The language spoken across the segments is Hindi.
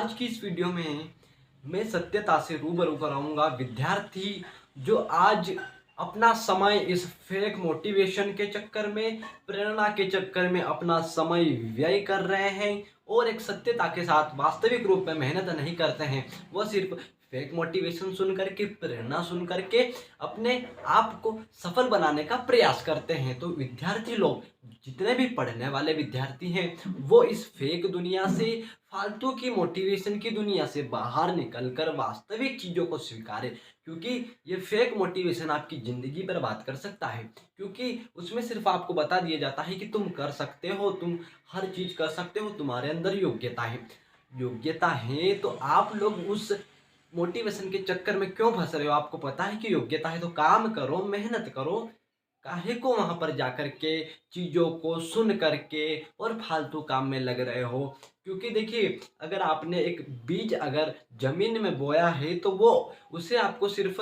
आज की इस वीडियो में मैं सत्यता से रूबरू कराऊंगा विद्यार्थी जो आज अपना समय इस फेक मोटिवेशन के चक्कर में, प्रेरणा के चक्कर में अपना समय व्यय कर रहे हैं और एक सत्यता के साथ वास्तविक रूप में मेहनत नहीं करते हैं। वह सिर्फ फेक मोटिवेशन सुन करके, प्रेरणा सुन करके अपने आप को सफल बनाने का प्रयास करते हैं। तो विद्यार्थी लोग, जितने भी पढ़ने वाले विद्यार्थी हैं, वो इस फेक दुनिया से, फालतू की मोटिवेशन की दुनिया से बाहर निकलकर वास्तविक चीज़ों को स्वीकारें। क्योंकि ये फेक मोटिवेशन आपकी ज़िंदगी बर्बाद कर सकता है। क्योंकि उसमें सिर्फ आपको बता दिया जाता है कि तुम कर सकते हो, तुम हर चीज़ कर सकते हो, तुम्हारे अंदर योग्यता है। योग्यता है तो आप लोग उस मोटिवेशन के चक्कर में क्यों फंस रहे हो? आपको पता है कि योग्यता है तो काम करो, मेहनत करो। काहे को वहां पर जाकर के चीजों को सुन करके और फालतू काम में लग रहे हो? क्योंकि देखिए, अगर आपने एक बीज अगर जमीन में बोया है तो वो उसे आपको सिर्फ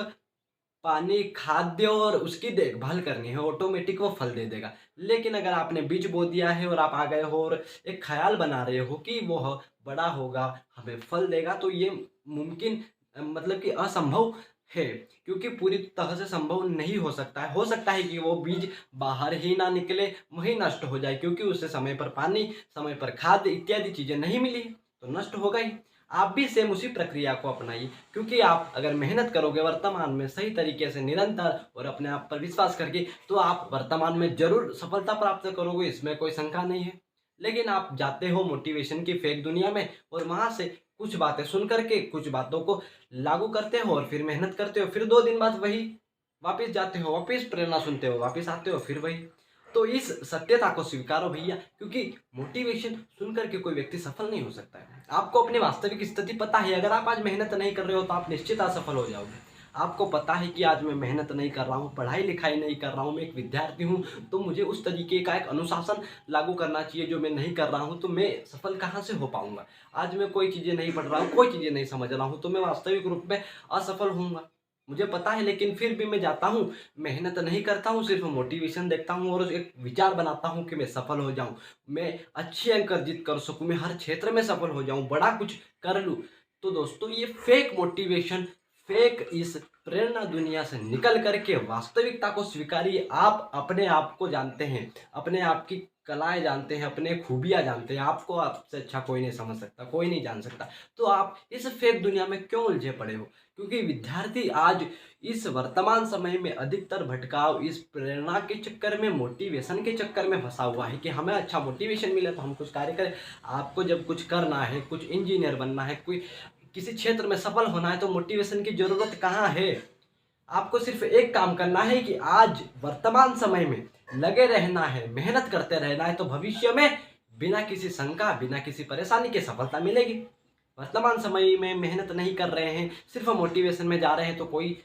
पानी, खाद्य और उसकी देखभाल करनी है, ऑटोमेटिक वो फल दे देगा। लेकिन अगर आपने बीज बो दिया है और आप आ गए हो और एक ख्याल बना रहे हो कि वो बड़ा होगा, हमें फल देगा, तो ये मुमकिन मतलब कि असंभव है। क्योंकि पूरी तरह से संभव नहीं हो सकता है। हो सकता है कि वो बीज बाहर ही ना निकले, वही नष्ट हो जाए, क्योंकि उसे समय पर पानी, समय पर खाद्य इत्यादि चीजें नहीं मिली, तो नष्ट होगा ही। आप भी सेम उसी प्रक्रिया को अपनाइए। क्योंकि आप अगर मेहनत करोगे वर्तमान में सही तरीके से, निरंतर और अपने आप पर विश्वास करके, तो आप वर्तमान में जरूर सफलता प्राप्त करोगे, इसमें कोई शंका नहीं है। लेकिन आप जाते हो मोटिवेशन की फेक दुनिया में और वहां से कुछ बातें सुन करके कुछ बातों को लागू करते हो और फिर मेहनत करते हो, फिर 2 दिन बाद वही वापस जाते हो, वापस प्रेरणा सुनते हो, वापस आते हो, फिर वही। तो इस सत्यता को स्वीकारो भैया, क्योंकि मोटिवेशन सुनकर के कोई व्यक्ति सफल नहीं हो सकता है। आपको अपनी वास्तविक स्थिति पता है। अगर आप आज मेहनत नहीं कर रहे हो तो आप निश्चित असफल हो जाओगे। आपको पता है कि आज मैं मेहनत नहीं कर रहा हूँ, पढ़ाई लिखाई नहीं कर रहा हूँ, मैं एक विद्यार्थी हूँ, तो मुझे उस तरीके का एक अनुशासन लागू करना चाहिए जो मैं नहीं कर रहा हूँ, तो मैं सफल कहाँ से हो पाऊंगा? आज मैं कोई चीज़ें नहीं पढ़ रहा हूँ, कोई चीज़ें नहीं समझ रहा हूँ, तो मैं वास्तविक रूप में असफल होऊंगा। मुझे पता है, लेकिन फिर भी मैं जाता हूँ, मेहनत नहीं करता हूँ, सिर्फ मोटिवेशन देखता हूँ और एक विचार बनाता हूँ कि मैं सफल हो जाऊँ, मैं अच्छे अंक अर्जित कर सकूँ, मैं हर क्षेत्र में सफल हो जाऊँ, बड़ा कुछ कर लूँ। तो दोस्तों, ये फेक मोटिवेशन, फेक इस प्रेरणा दुनिया से निकल करके वास्तविकता को स्वीकारिए। आप अपने आप को जानते हैं, अपने आप की कलाएं जानते हैं, अपने खूबियां जानते हैं। आपको आपसे अच्छा कोई नहीं समझ सकता, कोई नहीं जान सकता। तो आप इस फेक दुनिया में क्यों उलझे पड़े हो? क्योंकि विद्यार्थी आज इस वर्तमान समय में अधिकतर भटकाव इस प्रेरणा के चक्कर में, मोटिवेशन के चक्कर में फंसा हुआ है कि हमें अच्छा मोटिवेशन मिले तो हम कुछ कार्य करें। आपको जब कुछ करना है, कुछ इंजीनियर बनना है, कोई किसी क्षेत्र में सफल होना है, तो मोटिवेशन की जरूरत कहाँ है? आपको सिर्फ एक काम करना है कि आज वर्तमान समय में लगे रहना है, मेहनत करते रहना है, तो भविष्य में बिना किसी शंका, बिना किसी परेशानी के सफलता मिलेगी। वर्तमान समय में मेहनत नहीं कर रहे हैं, सिर्फ मोटिवेशन में जा रहे हैं, तो कोई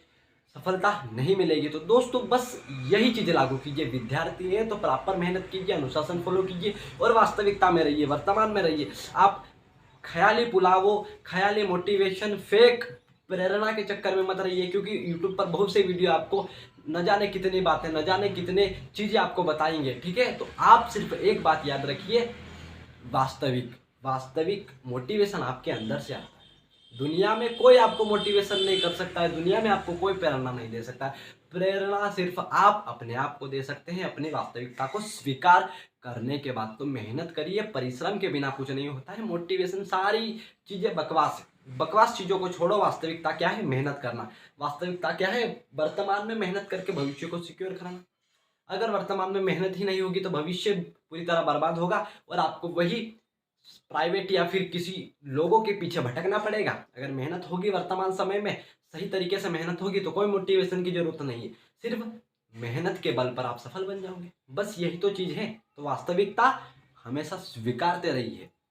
सफलता नहीं मिलेगी। तो दोस्तों, बस यही चीज़ लागू कीजिए। विद्यार्थी हैं तो प्रॉपर मेहनत कीजिए, अनुशासन फॉलो कीजिए और वास्तविकता में रहिए, वर्तमान में रहिए। आप ख्याली पुलावों, ख्याली मोटिवेशन, फेक प्रेरणा के चक्कर में मत रहिए। क्योंकि यूट्यूब पर बहुत से वीडियो आपको न जाने कितनी बातें, न जाने कितने चीज़ें आपको बताएंगे। ठीक है, तो आप सिर्फ एक बात याद रखिए, वास्तविक वास्तविक मोटिवेशन आपके अंदर से आता है। दुनिया में कोई आपको मोटिवेशन नहीं कर सकता है, दुनिया में आपको कोई प्रेरणा नहीं दे सकता है। प्रेरणा सिर्फ आप अपने आप को दे सकते हैं, अपनी वास्तविकता को स्वीकार करने के बाद। तो मेहनत करिए, परिश्रम के बिना कुछ नहीं होता है। मोटिवेशन सारी चीजें बकवास है, बकवास चीजों को छोड़ो। वास्तविकता क्या है? मेहनत करना। वास्तविकता क्या है? वर्तमान में मेहनत करके भविष्य को सिक्योर करना। अगर वर्तमान में मेहनत ही नहीं होगी तो भविष्य पूरी तरह बर्बाद होगा और आपको वही प्राइवेट या फिर किसी लोगों के पीछे भटकना पड़ेगा। अगर मेहनत होगी वर्तमान समय में, सही तरीके से मेहनत होगी, तो कोई मोटिवेशन की जरूरत नहीं है। सिर्फ मेहनत के बल पर आप सफल बन जाओगे। बस यही तो चीज है। तो वास्तविकता हमेशा स्वीकारते रहिए।